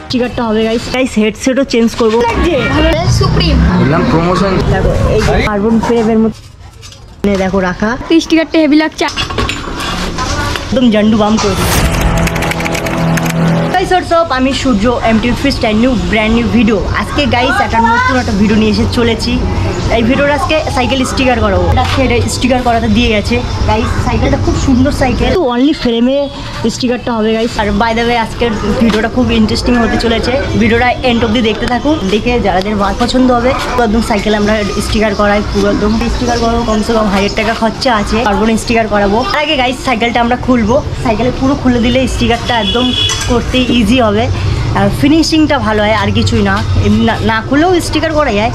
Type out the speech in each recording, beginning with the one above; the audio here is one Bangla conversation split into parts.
স্টিকারটা হবে গাইস হেডসেটও চেঞ্জ করবো সুপ্রিম বললাম প্রমোশন। দেখো এই কার্বন ফ্রেমের মধ্যে দেখো রাখা স্টিকারটা হেভি লাগছে একদম জান্ডু বাম করে আমি সূর্য এমটি ফিস্ট ব্র্যান্ড নিউ ভিডিও আজকে গাইস একটা নতুন একটা ভিডিও নিয়ে এসে চলেছি। এই ভিডিওটা আজকে সাইকেল স্টিকার করাবো, আজকে এটা স্টিকার করাতে দিয়ে গেছে গাইস। সাইকেলটা খুব সুন্দর সাইকেল, তো অনলি ফ্রেমে স্টিকারটা হবে গাইস। আর বাই দ্য ওয়ে আজকের ভিডিওটা খুব ইন্টারেস্টিং হতে চলেছে, ভিডিওটা এন্ড অব্দি দেখতে থাকুন, দেখে যারা পছন্দ হবে একদম সাইকেল আমরা স্টিকার করাই, পুরো একদম স্টিকার করাবো, কমসে কম 1000 টাকা খরচা আছে। কার্বন স্টিকার করাবো। তার আগে গাইস সাইকেলটা আমরা খুলবো, সাইকেলে পুরো খুলে দিলে স্টিকারটা একদম করতে ইজি হবে, আর ফিনিশিংটা ভালো হয়, আর কিছুই না। এমনি না খুলেও স্টিকার করা যায়,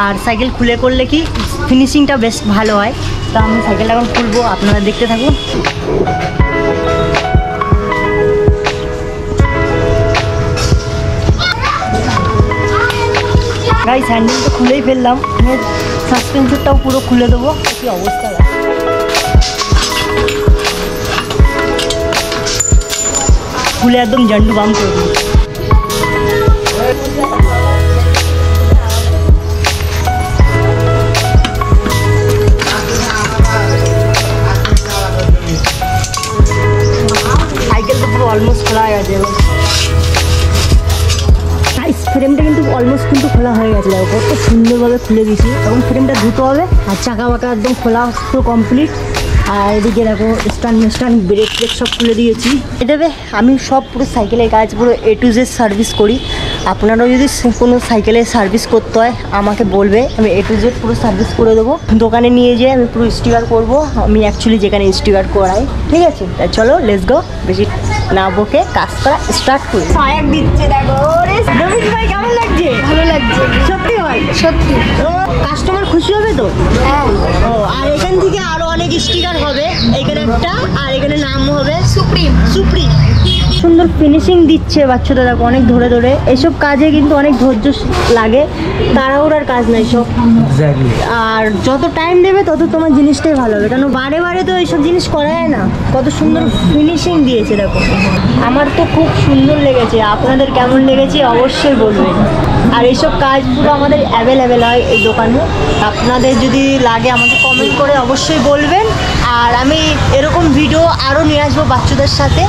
আর সাইকেল খুলে করলে কি ফিনিশিংটা বেশ ভালো হয়। তা আমি সাইকেলটা এখন খুলবো, আপনারা দেখতে থাকুন। গাইস হ্যান্ডেল তো খুলেই ফেললাম, সাসপেন্সরটাও পুরো খুলে দেবো। কি অবস্থা, খুলে একদম জান্ডু বাম করে দেবো। সাইকেল তো পুরো অলমোস্ট খোলা হয়ে গেছে। ফ্রেমটা কিন্তু অলমোস্ট কিন্তু খোলা হয়ে গেছে, দেখো কত সুন্দরভাবে খুলে দিয়েছি। এবং ফ্রেমটা ধুতে হবে, আর চাকা বাঁকা একদম খোলা পুরো কমপ্লিট। আর এদিকে দেখো স্ট্যান্ড ব্রেক সব খুলে দিয়েছি। এটাবে আমি সব পুরো সাইকেলের কাজ পুরো A to Z সার্ভিস করি। আপনারাও যদি কোনো সাইকেলের সার্ভিস করতে হয় আমাকে বলবে, আমি A to Z পুরো সার্ভিস করে দেবো। দোকানে নিয়ে যেয়ে আমি পুরো স্টিকার করবো, আমি অ্যাকচুয়ালি যেখানে স্টিকার করাই। ঠিক আছে, তাই চলো লেটস গো, বেশি না বকে কাজ করা স্টার্ট করি। সহায়ক দিচ্ছে দেখো, রবীন্দ্র ভাই কেমন লাগছে? ভালো লাগছে সত্যি ভাই, সত্যি। কাস্টমার খুশি হবে তো? হ্যাঁ। ও, আর এখান থেকে আরো অনেক স্টিকার হবে, এখানে একটা, আর এখানে নাম হবে সুপ্রিম। সুন্দর ফিনিশিং দিচ্ছে বাচ্চাটা, দেখো অনেক ধরে ধরে। এইসব কাজে কিন্তু অনেক ধৈর্য লাগে, তাড়াহুড়ার কাজ নয় সব। আর যত টাইম দেবে তত তোমার জিনিসটাই ভালো হবে, কারণ বারে বারে তো এইসব জিনিস করা যায় না। কত সুন্দর ফিনিশিং দিয়েছে দেখো, আমার তো খুব সুন্দর লেগেছে। আপনাদের কেমন লেগেছে অবশ্যই বলবেন। আর এইসব কাজ পুরো আমাদের অ্যাভেলেবেল হয় এই দোকানে, আপনাদের যদি লাগে আমাকে কমেন্ট করে অবশ্যই বলবেন। আর আমি এরকম ভিডিও আরও নিয়ে আসবো বাচ্চাদের সাথে।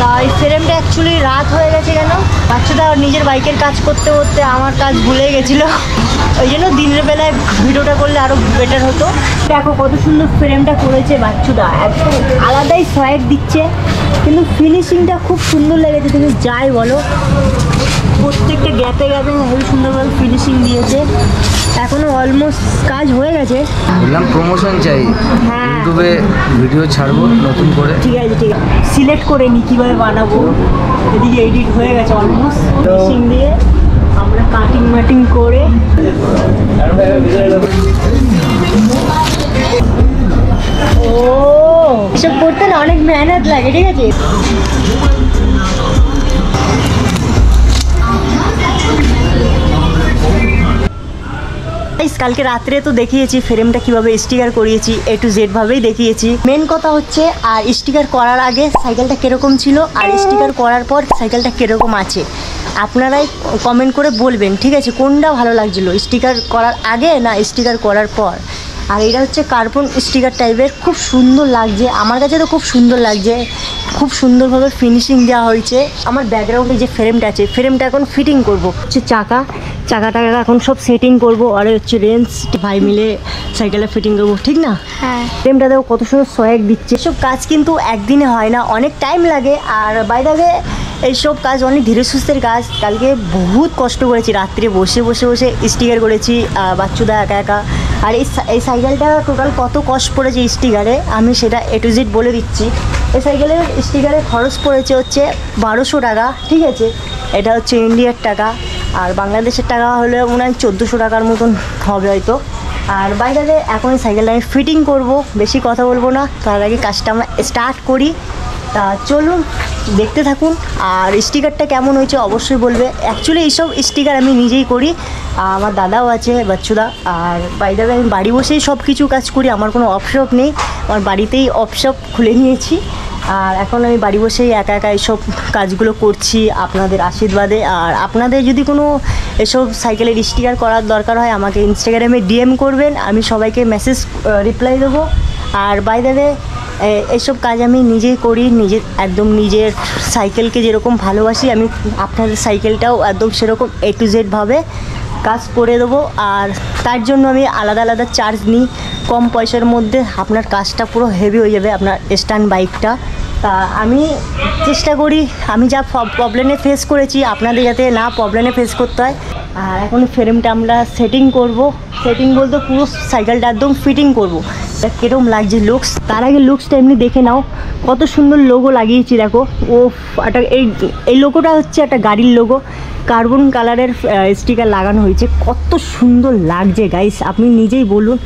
তাই ফ্রেমটা অ্যাকচুয়ালি রাত হয়ে গেছে কেন, বাচ্চাটা নিজের বাইকের কাজ করতে করতে আমার কাজ ভুলে গেছিলো, ওই জন্য দিনের বেলায় ভিডিওটা করলে আরও বেটার হতো। দেখো কত সুন্দর ফ্রেমটা করেছে বাচ্চাটা, একদম আলাদাই সহায়ক দিচ্ছে, কিন্তু ফিনিশিংটা খুব সুন্দর লেগেছে। তুমি যাই বলো, প্রত্যেকটা গ্যাপে গ্যাপে খুব সুন্দরভাবে ফিনিশিং দিয়েছে। এখনও অলমোস্ট কাজ হয়ে গেছে। বললাম প্রমোশন চাই, ইউটিউবে ভিডিও ছাড়বো নতুন করে। ঠিক আছে ঠিক আছে, সিলেক্ট করে নি কীভাবে বানাবো। এদিকে এডিট হয়ে গেছে অলমোস্ট, ফিনিশিং দিয়ে আমরা কাটিং মাটিং করে। ও, এসব করতে না অনেক মেহনত লাগে। ঠিক আছে, কালকে রাত্রে তো দেখিয়েছি ফ্রেমটা কিভাবে স্টিকার করিয়েছি, A to Z ভাবেই দেখিয়েছি। মেন কথা হচ্ছে, আর স্টিকার করার আগে সাইকেলটা কীরকম ছিল, আর স্টিকার করার পর সাইকেলটা কীরকম আছে, আপনারাই কমেন্ট করে বলবেন। ঠিক আছে, কোনটা ভালো লাগছিলো, স্টিকার করার আগে না স্টিকার করার পর। আর এটা হচ্ছে কার্বন স্টিকার টাইপের, খুব সুন্দর লাগছে, আমার কাছে তো খুব সুন্দর লাগছে। খুব সুন্দরভাবে ফিনিশিং দেওয়া হয়েছে। আমার ব্যাকগ্রাউন্ডে যে ফ্রেমটা আছে, ফ্রেমটা এখন ফিটিং করব। হচ্ছে চাকাটা এখন সব সেটিং করব, আর হচ্ছে রেঞ্জ ভাই মিলে সাইকেলে ফিটিং করবো। ঠিক না? হ্যাঁ। ফ্রেমটা দেখো কত সুন্দর সহায়ক দিচ্ছে। এসব কাজ কিন্তু একদিনে হয় না, অনেক টাইম লাগে। আর বাইরে এইসব কাজ অনেক ধীরে সুস্থের কাজ। কালকে বহুত কষ্ট করেছি, রাত্রে বসে বসে বসে স্টিকার করেছি বাচ্চুদা একা একা। আর এই সাইকেলটা টোটাল কত কষ্ট পড়েছে স্টিকারে, আমি সেটা A to Z বলে দিচ্ছি। এই সাইকেলের স্টিকারের খরচ পড়েছে হচ্ছে 1200 টাকা। ঠিক আছে, এটা হচ্ছে ইন্ডিয়ার টাকা, আর বাংলাদেশের টাকা হলে মনে হয় 1400 টাকার মতন হবে হয়তো। আর বাইরে এখন এই সাইকেলটা আমি ফিটিং করব, বেশি কথা বলবো না, তার আগে কাজটা আমরা স্টার্ট করি। তা চলুন দেখতে থাকুন। আর স্টিকারটা কেমন হয়েছে অবশ্যই বলবে। অ্যাকচুয়ালি এইসব স্টিকার আমি নিজেই করি, আমার দাদাও আছে বাচ্চুদা। আর বাইরে আমি বাড়ি বসেই সব কিছু কাজ করি, আমার কোনো অফশপ নেই, আমার বাড়িতেই অফশপ খুলে নিয়েছি। আর এখন আমি বাড়ি বসেই একা একা এইসব কাজগুলো করছি আপনাদের আশীর্বাদে। আর আপনাদের যদি কোনো এসব সাইকেলের স্টিকার করার দরকার হয় আমাকে ইনস্টাগ্রামে ডিএম করবেন, আমি সবাইকে মেসেজ রিপ্লাই দেবো। আর বাই দ্য ওয়ে এইসব কাজ আমি নিজেই করি, একদম নিজের সাইকেলকে যেরকম ভালোবাসি আমি আপনাদের সাইকেলটাও একদম সেরকম A to Z ভাবে কাজ করে দেবো। আর তার জন্য আমি আলাদা আলাদা চার্জ নিই, কম পয়সার মধ্যে আপনার কাজটা পুরো হেভি হয়ে যাবে আপনার স্ট্যান্ড বাইকটা। তা আমি চেষ্টা করি আমি যা প্রবলেমে ফেস করেছি আপনাদের যাতে না প্রবলেমে ফেস করতে হয়। আর এখন ফ্রেমটা আমরা সেটিং করব, সেটিং বলতে পুরো সাইকেলটা একদম ফিটিং করব। কীরকম লাগছে লুকস, তার আগে লুকসটা এমনি দেখে নাও, কত সুন্দর লোগো লাগিয়েছি দেখো। ও একটা এই লোগোটা হচ্ছে একটা গাড়ির লোগো, কার্বন কালারের স্টিকার লাগানো হয়েছে, কত সুন্দর লাগছে গাইস, আপনি নিজেই বলুন,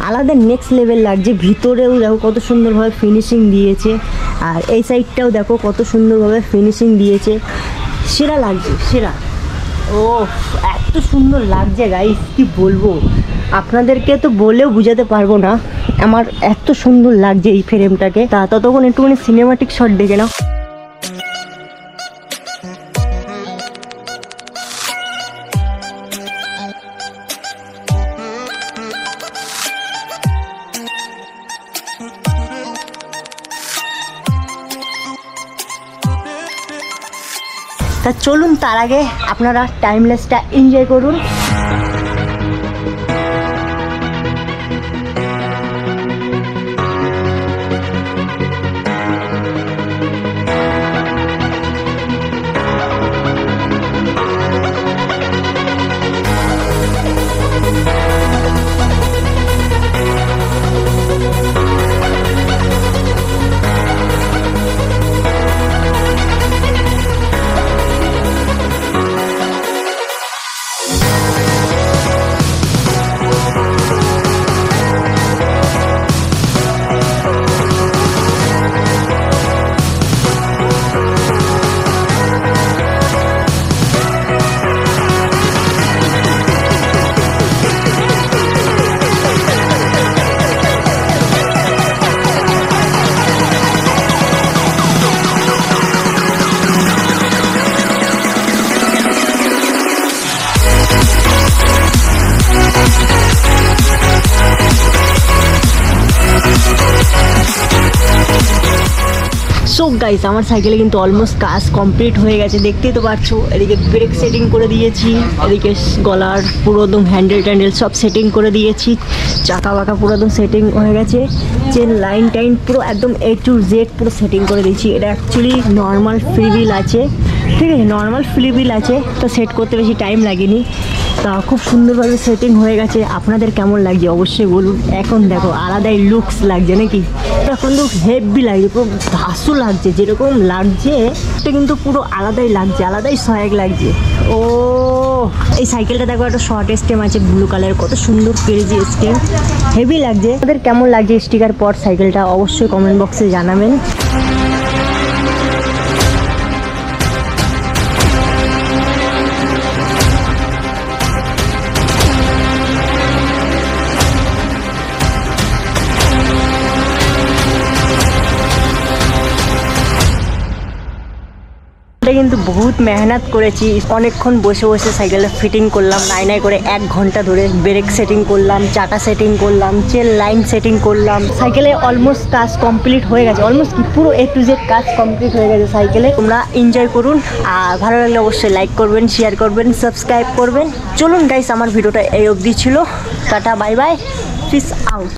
আলাদা নেক্সট লেভেল লাগছে। ভিতরেও দেখো কত সুন্দরভাবে ফিনিশিং দিয়েছে, আর এই সাইডটাও দেখো কত সুন্দরভাবে ফিনিশিং দিয়েছে, সেরা লাগছে সেরা। ও এত সুন্দর লাগছে গাইস, কি বলবো আপনাদেরকে, তো বলেও বোঝাতে পারবো না আমার এত সুন্দর লাগছে এই ফ্রেমটাকে। তা ততক্ষণ একটুখানি সিনেমাটিক শট দেখে নাও। তা চলুন তার আগে আপনারা টাইমলেসটা এনজয় করুন। সো গাইস আমার সাইকেলে কিন্তু অলমোস্ট কাজ কমপ্লিট হয়ে গেছে, দেখতেই তো পারছো। এদিকে ব্রেক সেটিং করে দিয়েছি, এদিকে গলার পুরো একদম হ্যান্ডেল ট্যান্ডেল সব সেটিং করে দিয়েছি, চাকা বাঁকা পুরো একদম সেটিং হয়ে গেছে, চেন লাইন টাইন পুরো একদম A to Z পুরো সেটিং করে দিয়েছি। এটা অ্যাকচুয়ালি নর্মাল ফ্রি হুইল আছে, ঠিক আছে, নর্মাল ফ্রি হুইল আছে, তো সেট করতে বেশি টাইম লাগেনি। তা খুব সুন্দরভাবে সেটিং হয়ে গেছে। আপনাদের কেমন লাগছে অবশ্যই বলুন। এখন দেখো আলাদাই লুকস লাগছে নাকি, এখন তো হেভি লাগছে, পুরো ধাসু লাগছে, যেরকম লাগছে এটা কিন্তু পুরো আলাদাই লাগছে, আলাদাই সহায়ক লাগছে। ও এই সাইকেলটা দেখো একটা শর্ট স্টেম আছে ব্লু কালার, কত সুন্দর ক্রেজি স্টেম, হেভি লাগছে। আপনাদের কেমন লাগছে স্টিকার পর সাইকেলটা অবশ্যই কমেন্ট বক্সে জানাবেন। কিন্তু বহুত মেহনত করেছি, অনেকক্ষণ বসে বসে সাইকেলটা ফিটিং করলাম, নাই করে 1 ঘন্টা ধরে ব্রেক সেটিং করলাম, চাকা সেটিং করলাম, চেন লাইন সেটিং করলাম। সাইকেলে অলমোস্ট কাজ কমপ্লিট হয়ে গেছে, অলমোস্ট পুরো A to Z কাজ কমপ্লিট হয়ে গেছে সাইকেলে। তোমরা এনজয় করুন, আর ভালো লাগলে অবশ্যই লাইক করবেন, শেয়ার করবেন, সাবস্ক্রাইব করবেন। চলুন গাইস আমার ভিডিওটা এই অবধি ছিল, tata bye bye, piece out.